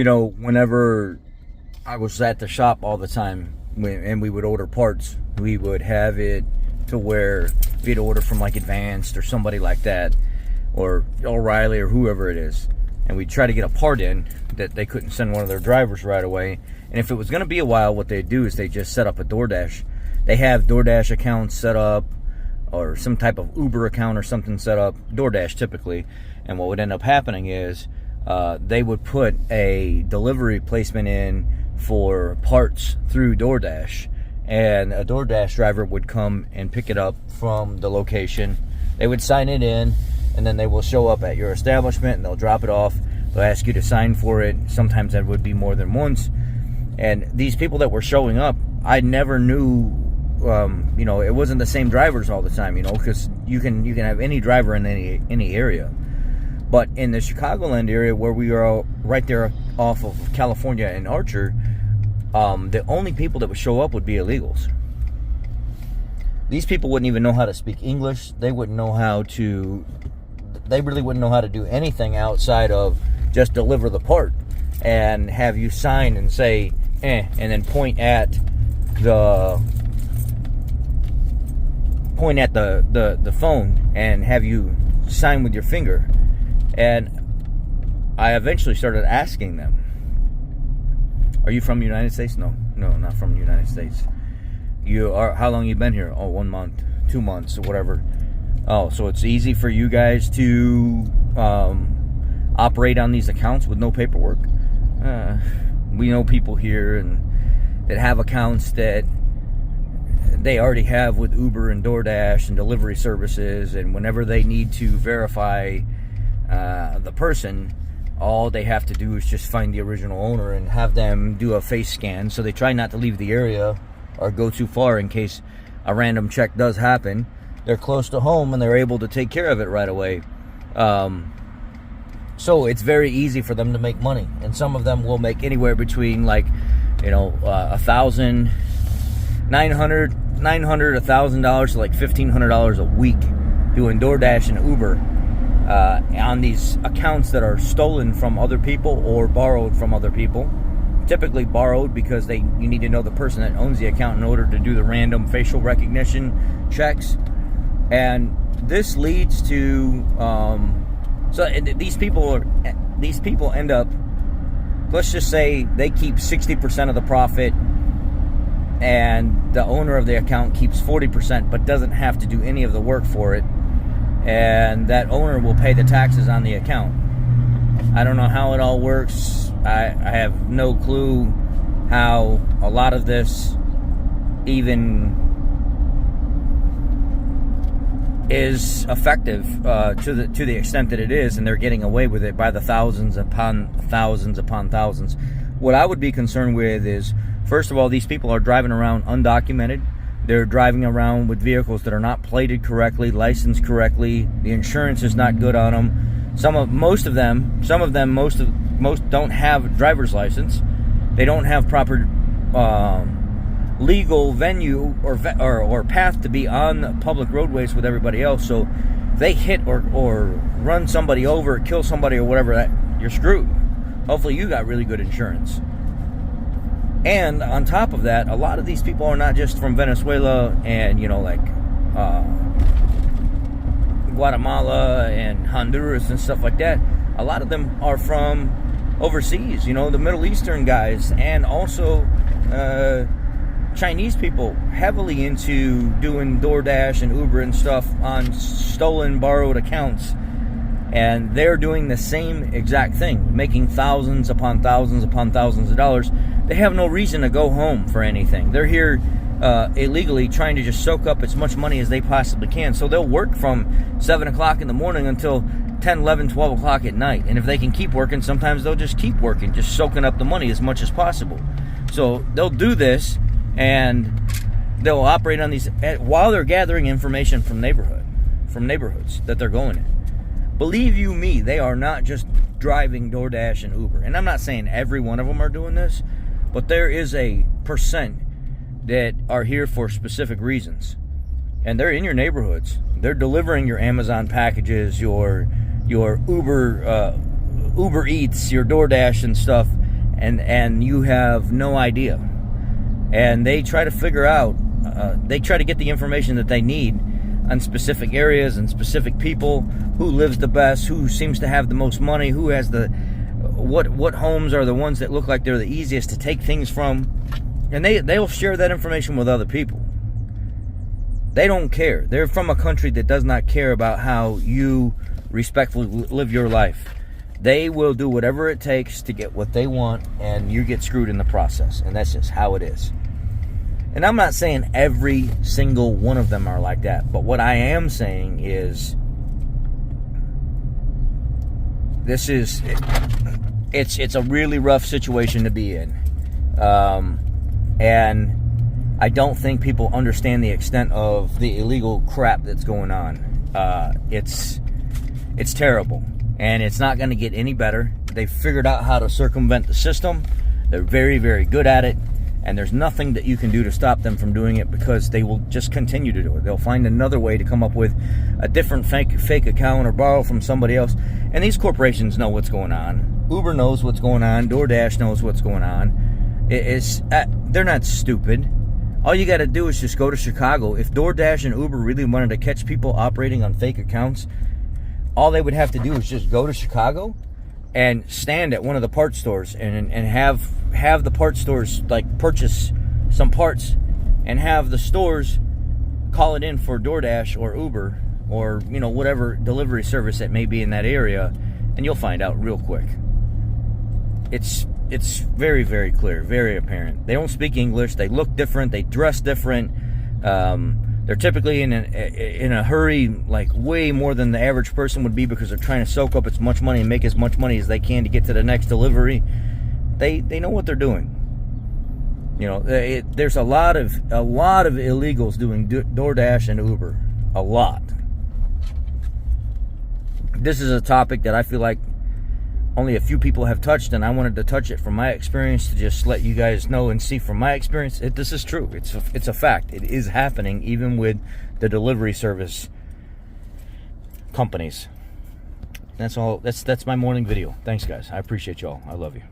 whenever I was at the shop all the time and we would order parts, we would have it to where we'd order from like Advanced or somebody like that, or O'Reilly or whoever it is, and we'd try to get a part in that they couldn't send one of their drivers right away. And if it was going to be a while, what they'd do is they just set up a Doordash. They have Doordash accounts set up, or some type of Uber account or something set up, Doordash typically. And what would end up happening is they would put a delivery placement in for parts through Doordash, and a Doordash driver would come and pick it up from the location. They would sign it in, and then they will show up at your establishment and they'll drop it off. They'll ask you to sign for it. Sometimes that would be more than once. And these people that were showing up, I never knew, it wasn't the same drivers all the time, because you can have any driver in any area. But in the Chicagoland area, where we are right there off of California and Archer, the only people that would show up would be illegals. These people wouldn't even know how to speak English. They really wouldn't know how to do anything outside of just deliver the part and have you sign and say, and then point at the phone and have you sign with your finger. And I eventually started asking them, are you from the United States? No, not from the United States. You are, how long you been here? Oh, 1 month, 2 months, or whatever. Oh, so it's easy for you guys to operate on these accounts with no paperwork? We know people here and that have accounts that they already have with Uber and Doordash and delivery services, and whenever they need to verify the person, all they have to do is just find the original owner and have them do a face scan. So they try not to leave the area or go too far in case a random check does happen. They're close to home and they're able to take care of it right away. So it's very easy for them to make money. And some of them will make anywhere between $1,000, $900, $1,000 to like $1,500 a week doing Doordash and Uber on these accounts that are stolen from other people or borrowed from other people. Typically borrowed, because you need to know the person that owns the account in order to do the random facial recognition checks. And this leads to these people end up, let's just say they keep 60% of the profit and the owner of the account keeps 40% but doesn't have to do any of the work for it, and that owner will pay the taxes on the account. I don't know how it all works. I have no clue how a lot of this even is effective to the extent that it is, and they're getting away with it by the thousands upon thousands. What I would be concerned with is, first of all, these people are driving around undocumented. They're driving around with vehicles that are not plated correctly, licensed correctly. The insurance is not good on them. Most of them don't have a driver's license. They don't have proper legal venue or path to be on public roadways with everybody else. So if they hit or run somebody over, kill somebody or whatever, you're screwed. Hopefully you got really good insurance. And on top of that, a lot of these people are not just from Venezuela and Guatemala and Honduras and stuff like that. A lot of them are from overseas, the Middle Eastern guys, and also Chinese people heavily into doing Doordash and Uber and stuff on stolen, borrowed accounts. And they're doing the same exact thing, making thousands upon thousands upon thousands of dollars. They have no reason to go home for anything. They're here illegally trying to just soak up as much money as they possibly can. So they'll work from 7 o'clock in the morning until 10, 11, 12 o'clock at night. And if they can keep working, sometimes they'll just keep working, just soaking up the money as much as possible. So they'll do this, and they'll operate on these while they're gathering information from neighborhoods that they're going in. Believe you me, they are not just driving Doordash and Uber. And I'm not saying every one of them are doing this, but there is a percent that are here for specific reasons. And they're in your neighborhoods. They're delivering your Amazon packages, your Uber Eats, your Doordash and stuff. and you have no idea. And they try to figure out, they try to get the information that they need on specific areas and specific people, who lives the best, who seems to have the most money, who has the, what homes are the ones that look like they're the easiest to take things from. And they'll share that information with other people. They don't care. They're from a country that does not care about how you respectfully live your life. They will do whatever it takes to get what they want, and you get screwed in the process. And that's just how it is. And I'm not saying every single one of them are like that, but what I am saying is, it's a really rough situation to be in. And I don't think people understand the extent of the illegal crap that's going on. It's terrible, and it's not going to get any better. They've figured out how to circumvent the system. They're very, very good at it, and there's nothing that you can do to stop them from doing it, because they will just continue to do it. They'll find another way to come up with a different fake account or borrow from somebody else. And these corporations know what's going on. Uber knows what's going on. Doordash knows what's going on. They're not stupid. All you got to do is just go to Chicago. If Doordash and Uber really wanted to catch people operating on fake accounts, all they would have to do is just go to Chicago and stand at one of the parts stores and have the parts stores like purchase some parts, and have the stores call it in for DoorDash or Uber or, you know, whatever delivery service that may be in that area, and you'll find out real quick. It's very, very clear, very apparent. They don't speak English. They look different. They dress different. They're typically in a hurry, like way more than the average person would be, because they're trying to soak up as much money and make as much money as they can to get to the next delivery. They know what they're doing. You know, there's a lot of illegals doing DoorDash and Uber. A lot. This is a topic that I feel like only a few people have touched, and I wanted to touch it from my experience to just let you guys know and see from my experience. This is true. It's a fact. It is happening even with the delivery service companies. That's all. That's my morning video. Thanks, guys. I appreciate y'all. I love you.